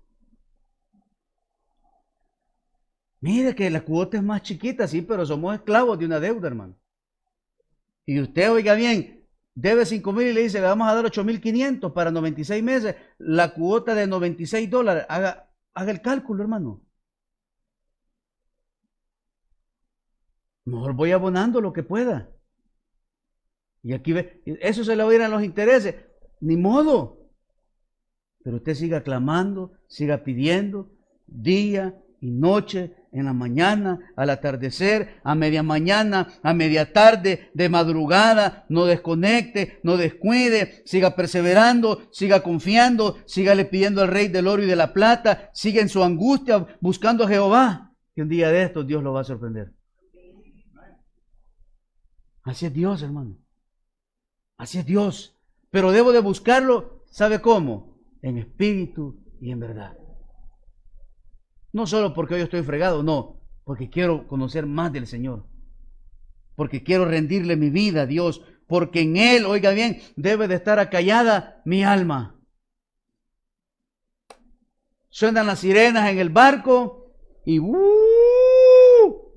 Mire que la cuota es más chiquita, sí, pero somos esclavos de una deuda, hermano. Y usted, oiga bien, debe 5,000 y le dice, le vamos a dar 8,500 para 96 meses, la cuota de $96. Haga el cálculo, hermano. Mejor voy abonando lo que pueda. Y aquí ve, eso se le va a ir a los intereses. Ni modo. Pero usted siga clamando, siga pidiendo, día y noche, en la mañana, al atardecer, a media mañana, a media tarde, de madrugada. No desconecte, no descuide, siga perseverando, siga confiando, sígale pidiendo al Rey del oro y de la plata, siga en su angustia buscando a Jehová. Y un día de estos Dios lo va a sorprender. Así es Dios, hermano. Así es Dios. Pero debo de buscarlo, ¿sabe cómo? En espíritu y en verdad. No solo porque hoy estoy fregado, no, porque quiero conocer más del Señor. Porque quiero rendirle mi vida a Dios. Porque en Él, oiga bien, debe de estar acallada mi alma. Suenan las sirenas en el barco y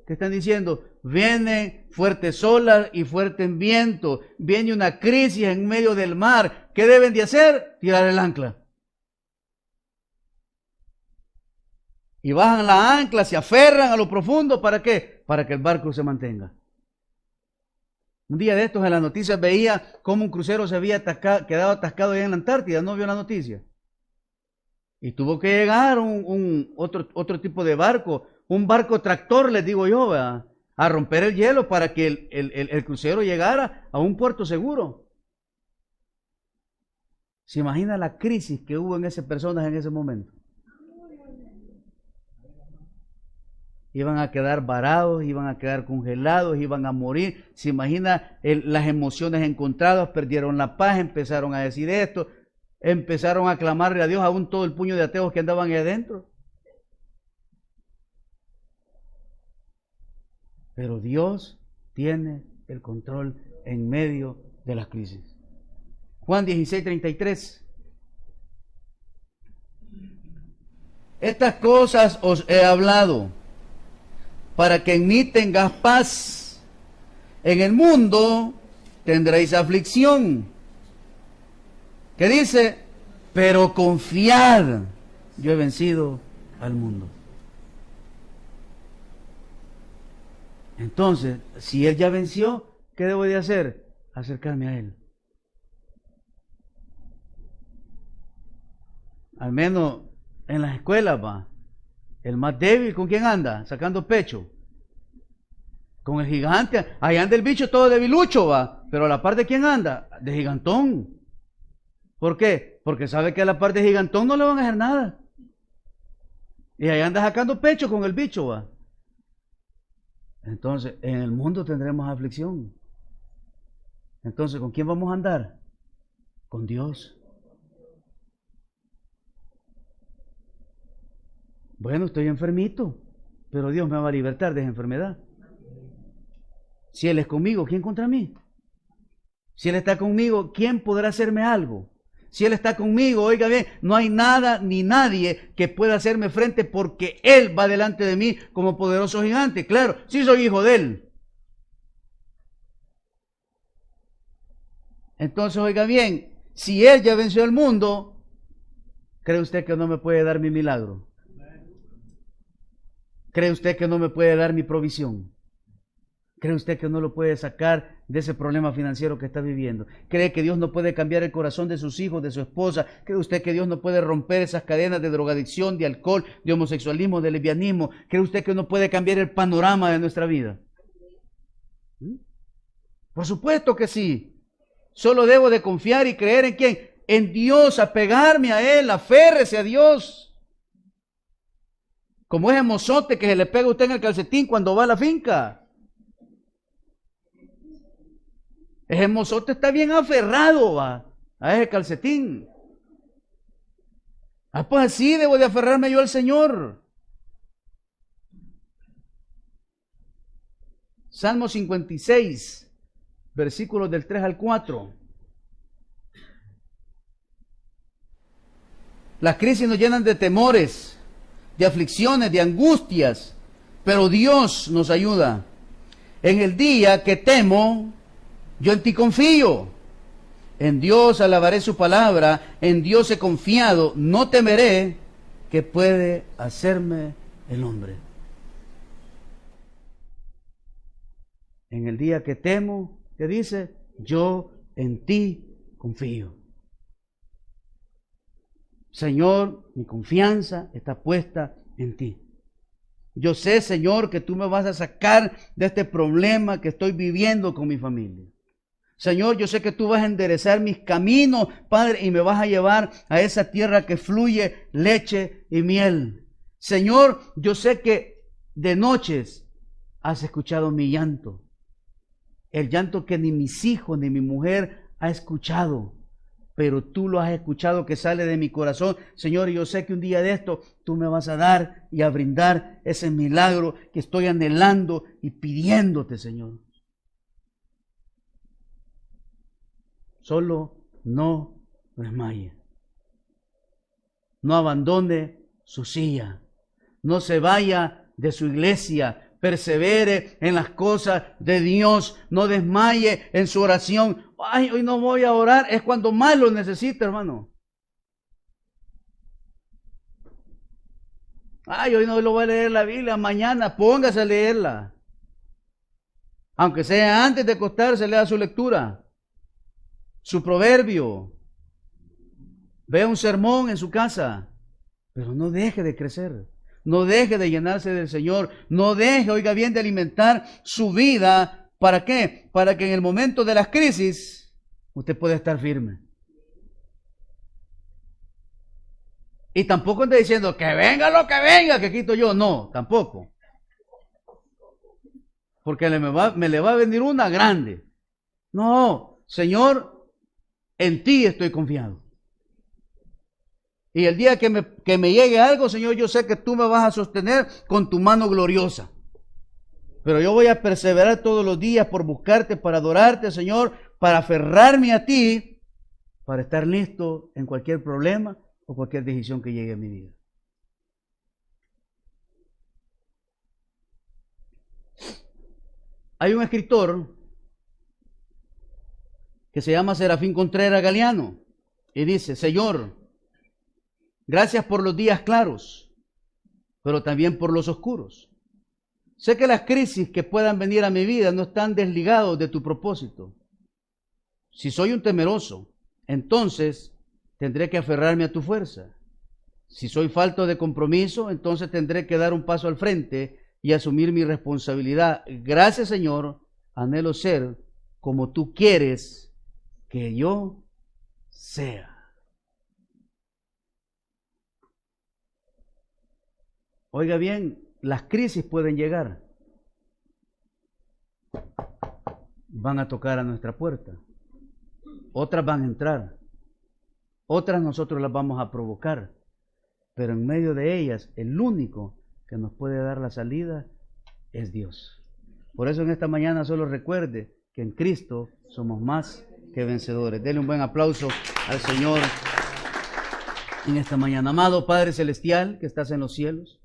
¿qué están diciendo? Vienen fuertes olas y fuerte viento. Viene una crisis en medio del mar. ¿Qué deben de hacer? Tirar el ancla. Y bajan la ancla, se aferran a lo profundo. ¿Para qué? Para que el barco se mantenga. Un día de estos en las noticias veía cómo un crucero se había quedado atascado allá en la Antártida. ¿No vio la noticia? Y tuvo que llegar otro tipo de barco. Un barco tractor, les digo yo, ¿verdad? A romper el hielo para que el crucero llegara a un puerto seguro. ¿Se imagina la crisis que hubo en esas personas en ese momento? Iban a quedar varados, iban a quedar congelados, iban a morir. ¿Se imagina las emociones encontradas? Perdieron la paz, empezaron a decir esto, empezaron a clamarle a Dios aún todo el puño de ateos que andaban ahí adentro. Pero Dios tiene el control en medio de las crisis. Juan 16:33. Estas cosas os he hablado para que en mí tengas paz. En el mundo tendréis aflicción. ¿Qué dice? Pero confiad, yo he vencido al mundo. Entonces, si Él ya venció, ¿qué debo de hacer? Acercarme a Él. Al menos en las escuelas, va. El más débil, ¿con quién anda? Sacando pecho. Con el gigante. Ahí anda el bicho todo debilucho, va. Pero a la par de quién anda? De gigantón. ¿Por qué? Porque sabe que a la par de gigantón no le van a hacer nada. Y ahí anda sacando pecho con el bicho, va. Entonces, en el mundo tendremos aflicción. Entonces, ¿con quién vamos a andar? Con Dios. Bueno, estoy enfermito, pero Dios me va a libertar de esa enfermedad. Si Él es conmigo, ¿quién contra mí? Si Él está conmigo, ¿quién podrá hacerme algo? Si Él está conmigo, oiga bien, no hay nada ni nadie que pueda hacerme frente porque Él va delante de mí como poderoso gigante. Claro, sí soy hijo de Él. Entonces, oiga bien, si Él ya venció el mundo, ¿cree usted que no me puede dar mi milagro? ¿Cree usted que no me puede dar mi provisión? ¿Cree usted que no lo puede sacar de ese problema financiero que está viviendo? ¿Cree que Dios no puede cambiar el corazón de sus hijos, de su esposa? ¿Cree usted que Dios no puede romper esas cadenas de drogadicción, de alcohol, de homosexualismo, de lesbianismo? ¿Cree usted que no puede cambiar el panorama de nuestra vida? Por supuesto que sí. Solo debo de confiar y creer en ¿quién? En Dios, apegarme a Él, aférrese a Dios. Como ese mozote que se le pega a usted en el calcetín cuando va a la finca. Ese mozote está bien aferrado a ese calcetín. Pues así debo de aferrarme yo al Señor. Salmo 56, versículos del 3 al 4. Las crisis nos llenan de temores, de aflicciones, de angustias, pero Dios nos ayuda. En el día que temo, yo en ti confío. En Dios alabaré su palabra, en Dios he confiado, no temeré. ¿Qué puede hacerme el hombre? En el día que temo, ¿qué dice? Yo en ti confío. Señor, mi confianza está puesta en ti. Yo sé, Señor, que tú me vas a sacar de este problema que estoy viviendo con mi familia. Señor, yo sé que tú vas a enderezar mis caminos, Padre, y me vas a llevar a esa tierra que fluye leche y miel. Señor, yo sé que de noches has escuchado mi llanto. El llanto que ni mis hijos ni mi mujer ha escuchado. Pero tú lo has escuchado que sale de mi corazón. Señor, yo sé que un día de esto tú me vas a dar y a brindar ese milagro que estoy anhelando y pidiéndote, Señor. Solo no desmaye. No abandone su silla. No se vaya de su iglesia. Persevere en las cosas de Dios. No desmaye en su oración. Ay, hoy no voy a orar. Es cuando más lo necesita, hermano. Ay, hoy no lo voy a leer la Biblia. Mañana póngase a leerla. Aunque sea antes de acostarse, lea su lectura. Su proverbio. Vea un sermón en su casa. Pero no deje de crecer. No deje de llenarse del Señor. No deje, oiga bien, de alimentar su vida. ¿Para qué? Para que en el momento de las crisis usted pueda estar firme. Y tampoco ande diciendo que venga lo que venga, que quito yo. No, tampoco. Porque me le va a venir una grande. No, Señor, en ti estoy confiado. Y el día que me llegue algo, Señor, yo sé que tú me vas a sostener con tu mano gloriosa. Pero yo voy a perseverar todos los días por buscarte, para adorarte, Señor, para aferrarme a ti, para estar listo en cualquier problema o cualquier decisión que llegue a mi vida. Hay un escritor que se llama Serafín Contreras Galeano y dice: Señor, gracias por los días claros, pero también por los oscuros. Sé que las crisis que puedan venir a mi vida no están desligados de tu propósito. Si soy un temeroso, entonces tendré que aferrarme a tu fuerza. Si soy falto de compromiso, entonces tendré que dar un paso al frente y asumir mi responsabilidad. Gracias, Señor, anhelo ser como tú quieres que yo sea. Oiga bien, las crisis pueden llegar. Van a tocar a nuestra puerta. Otras van a entrar. Otras nosotros las vamos a provocar. Pero en medio de ellas, el único que nos puede dar la salida es Dios. Por eso en esta mañana solo recuerde que en Cristo somos más que vencedores. Denle un buen aplauso al Señor en esta mañana. Amado Padre Celestial que estás en los cielos,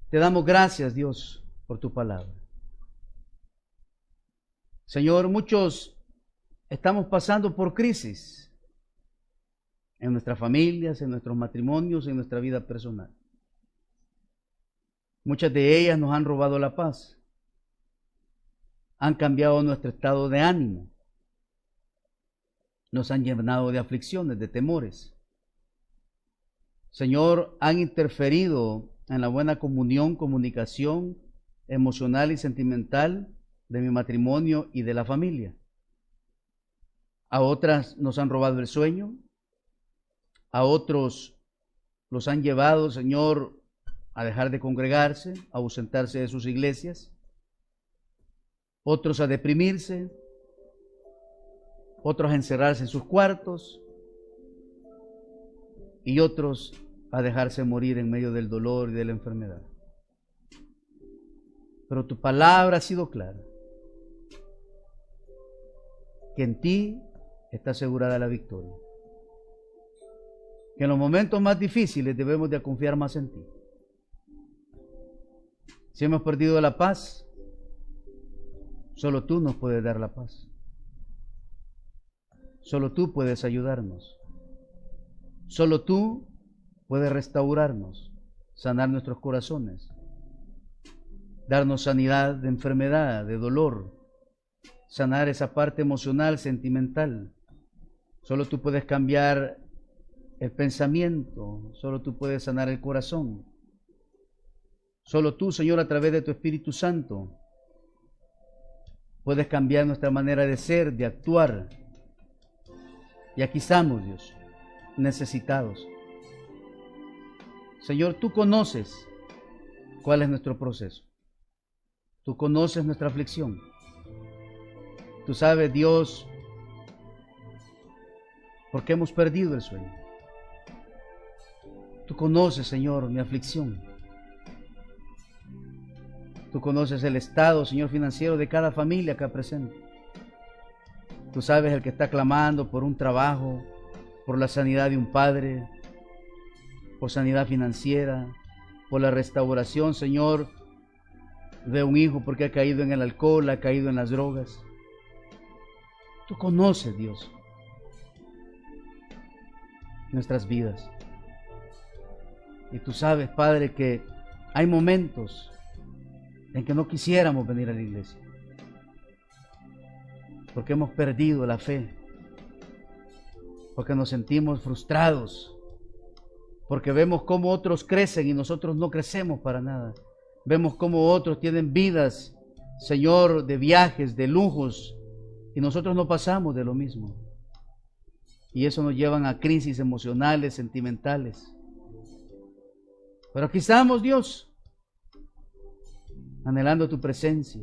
te damos gracias, Dios, por tu palabra. Señor, muchos estamos pasando por crisis en nuestras familias, en nuestros matrimonios, en nuestra vida personal. Muchas de ellas nos han robado la paz. han cambiado nuestro estado de ánimo, nos han llenado de aflicciones, de temores. Señor, han interferido en la buena comunicación emocional y sentimental de mi matrimonio y de la familia. A otras nos han robado el sueño, a otros los han llevado, Señor, a dejar de congregarse, a ausentarse de sus iglesias, otros a deprimirse, otros a encerrarse en sus cuartos y otros a dejarse morir en medio del dolor y de la enfermedad. Pero tu palabra ha sido clara, que en ti está asegurada la victoria, que en los momentos más difíciles debemos de confiar más en ti. Si hemos perdido la paz, solo tú nos puedes dar la paz. Solo tú puedes ayudarnos. Solo tú puedes restaurarnos, sanar nuestros corazones, darnos sanidad de enfermedad, de dolor, sanar esa parte emocional, sentimental. Solo tú puedes cambiar el pensamiento, solo tú puedes sanar el corazón. Solo tú, Señor, a través de tu Espíritu Santo, puedes cambiar nuestra manera de ser, de actuar. Y aquí estamos, Dios, necesitados. Señor, tú conoces cuál es nuestro proceso. Tú conoces nuestra aflicción. Tú sabes, Dios, por qué hemos perdido el sueño. Tú conoces, Señor, mi aflicción. Tú conoces el estado, Señor, financiero de cada familia acá presente. Tú sabes el que está clamando por un trabajo, por la sanidad de un padre, por sanidad financiera, por la restauración, Señor, de un hijo porque ha caído en el alcohol, ha caído en las drogas. Tú conoces, Dios, nuestras vidas. Y tú sabes, Padre, que hay momentos en que no quisiéramos venir a la iglesia, porque hemos perdido la fe, porque nos sentimos frustrados, porque vemos cómo otros crecen y nosotros no crecemos para nada. Vemos cómo otros tienen vidas, Señor, de viajes, de lujos, y nosotros no pasamos de lo mismo. Y eso nos lleva a crisis emocionales, sentimentales. Pero aquí estamos, Dios, anhelando tu presencia,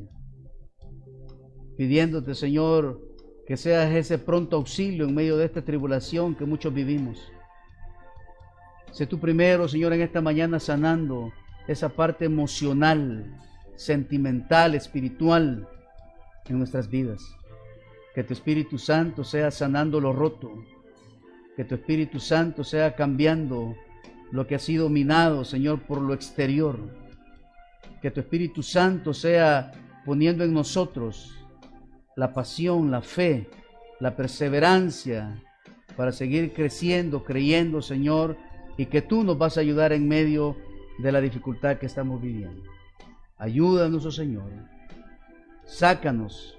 pidiéndote, Señor, que seas ese pronto auxilio en medio de esta tribulación que muchos vivimos. Sé tú primero, Señor, en esta mañana sanando esa parte emocional, sentimental, espiritual en nuestras vidas. Que tu Espíritu Santo sea sanando lo roto, que tu Espíritu Santo sea cambiando lo que ha sido minado, Señor, por lo exterior. Que tu Espíritu Santo sea poniendo en nosotros la pasión, la fe, la perseverancia para seguir creciendo, creyendo, Señor, y que tú nos vas a ayudar en medio de la dificultad que estamos viviendo. Ayúdanos, oh Señor. Sácanos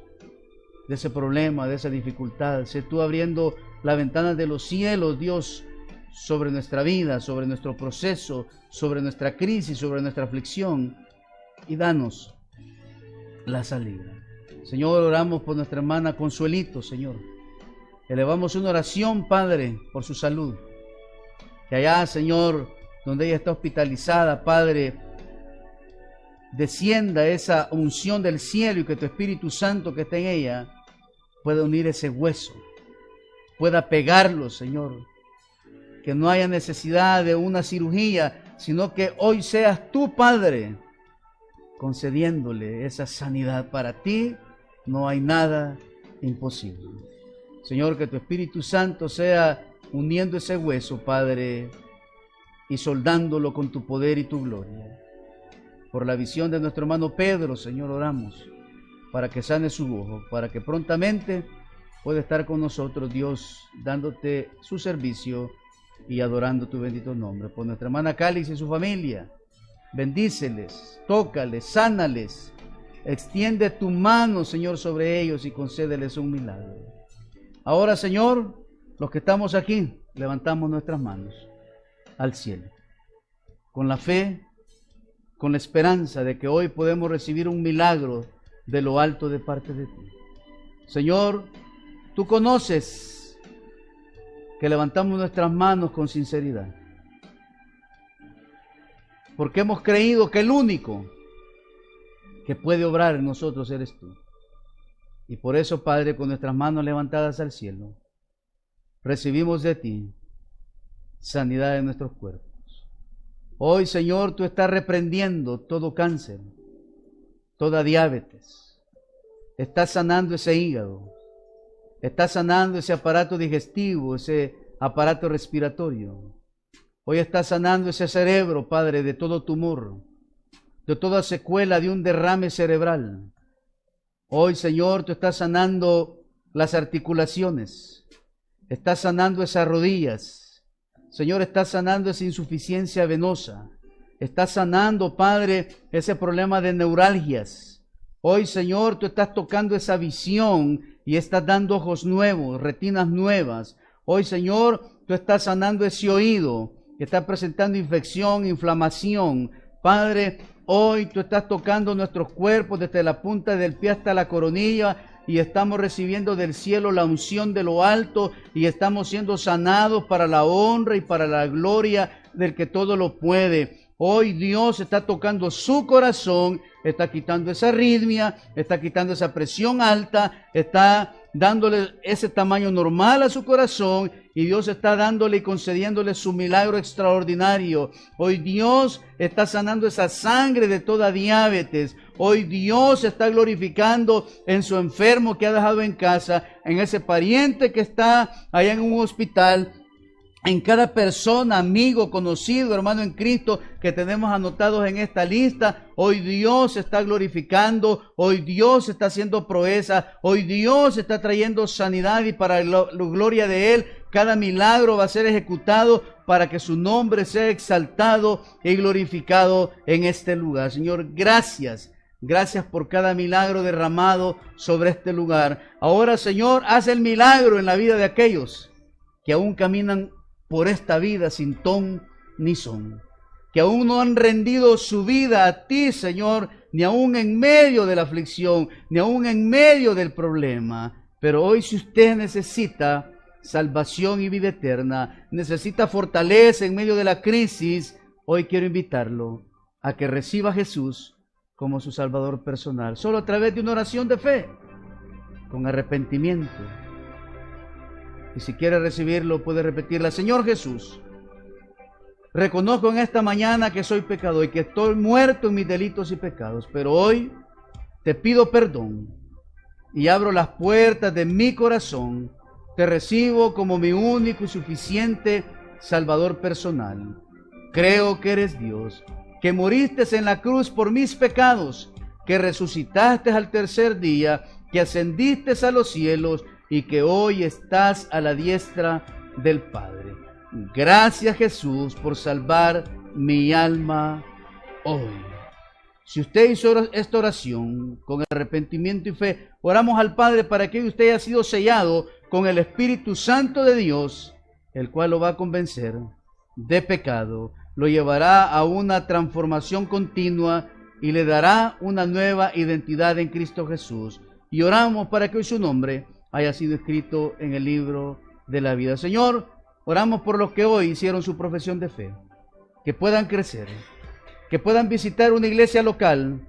de ese problema, de esa dificultad. Sé tú abriendo la ventana de los cielos, Dios, sobre nuestra vida, sobre nuestro proceso, sobre nuestra crisis, sobre nuestra aflicción, y danos la salida. Señor, oramos por nuestra hermana Consuelito, Señor. Elevamos una oración, Padre, por su salud. Que allá, Señor, donde ella está hospitalizada, Padre, descienda esa unción del cielo y que tu Espíritu Santo que está en ella pueda unir ese hueso, pueda pegarlo, Señor. Que no haya necesidad de una cirugía, sino que hoy seas tú, Padre, concediéndole esa sanidad. Para ti no hay nada imposible. Señor, que tu Espíritu Santo sea uniendo ese hueso, Padre, y soldándolo con tu poder y tu gloria. Por la visión de nuestro hermano Pedro, Señor, oramos para que sane su ojo, para que prontamente pueda estar con nosotros, Dios, dándote su servicio y adorando tu bendito nombre. Por nuestra hermana Cáliz y su familia, bendíceles, tócales, sánales, extiende tu mano, Señor, sobre ellos y concédeles un milagro. Ahora, Señor, los que estamos aquí, levantamos nuestras manos al cielo, con la fe, con la esperanza de que hoy podemos recibir un milagro de lo alto de parte de ti. Señor, tú conoces que levantamos nuestras manos con sinceridad, porque hemos creído que el único que puede obrar en nosotros eres tú. Y por eso, Padre, con nuestras manos levantadas al cielo, recibimos de ti sanidad de nuestros cuerpos. Hoy, Señor, tú estás reprendiendo todo cáncer, toda diabetes. Estás sanando ese hígado. Estás sanando ese aparato digestivo, ese aparato respiratorio. Hoy estás sanando ese cerebro, Padre, de todo tumor, de toda secuela de un derrame cerebral. Hoy, Señor, tú estás sanando las articulaciones. Estás sanando esas rodillas. Señor, estás sanando esa insuficiencia venosa. Estás sanando, Padre, ese problema de neuralgias. Hoy, Señor, tú estás tocando esa visión y estás dando ojos nuevos, retinas nuevas. Hoy, Señor, tú estás sanando ese oído que está presentando infección, inflamación. Padre, hoy tú estás tocando nuestros cuerpos desde la punta del pie hasta la coronilla y estamos recibiendo del cielo la unción de lo alto y estamos siendo sanados para la honra y para la gloria del que todo lo puede. Hoy Dios está tocando su corazón, está quitando esa arritmia, está quitando esa presión alta, está dándole ese tamaño normal a su corazón y Dios está dándole y concediéndole su milagro extraordinario. Hoy Dios está sanando esa sangre de toda diabetes. Hoy Dios está glorificando en su enfermo que ha dejado en casa, en ese pariente que está allá en un hospital, en cada persona, amigo, conocido, hermano en Cristo que tenemos anotados en esta lista. Hoy Dios está glorificando, hoy Dios está haciendo proeza, hoy Dios está trayendo sanidad y para la gloria de Él, cada milagro va a ser ejecutado para que su nombre sea exaltado y glorificado en este lugar. Señor, gracias. Gracias por cada milagro derramado sobre este lugar. Ahora, Señor, haz el milagro en la vida de aquellos que aún caminan por esta vida sin ton ni son, que aún no han rendido su vida a ti, Señor, ni aún en medio de la aflicción, ni aún en medio del problema. Pero hoy, si usted necesita salvación y vida eterna, necesita fortaleza en medio de la crisis, hoy quiero invitarlo a que reciba a Jesús como su Salvador personal, solo a través de una oración de fe, con arrepentimiento. Y si quiere recibirlo, puede repetirla. Señor Jesús, reconozco en esta mañana que soy pecador y que estoy muerto en mis delitos y pecados, pero hoy te pido perdón y abro las puertas de mi corazón. Te recibo como mi único y suficiente Salvador personal. Creo que eres Dios, que moriste en la cruz por mis pecados, que resucitaste al tercer día, que ascendiste a los cielos y que hoy estás a la diestra del Padre. Gracias, Jesús, por salvar mi alma hoy. Si usted hizo esta oración con arrepentimiento y fe, oramos al Padre para que usted haya sido sellado con el Espíritu Santo de Dios, el cual lo va a convencer de pecado, lo llevará a una transformación continua y le dará una nueva identidad en Cristo Jesús. Y oramos para que hoy su nombre haya sido escrito en el libro de la vida. Señor, oramos por los que hoy hicieron su profesión de fe, que puedan crecer, que puedan visitar una iglesia local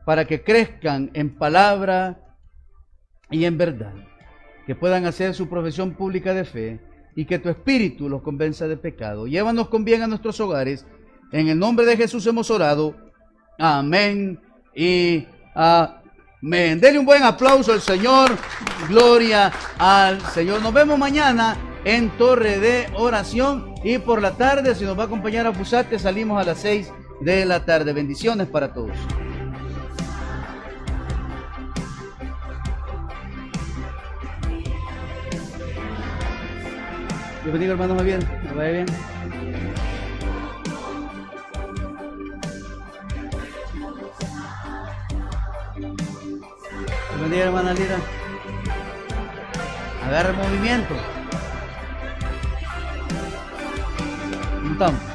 para que crezcan en palabra y en verdad, que puedan hacer su profesión pública de fe y que tu Espíritu los convenza de pecado. Llévanos con bien a nuestros hogares. En el nombre de Jesús hemos orado. Amén y amén. Denle un buen aplauso al Señor. Gloria al Señor. Nos vemos mañana en Torre de Oración y por la tarde, si nos va a acompañar a Fusate, salimos a las 6 de la tarde. Bendiciones para todos. Dios bendiga, hermano Javier. Que vaya bien. bendiga, hermana Lira. Agarra el movimiento. ¿Cómo estamos?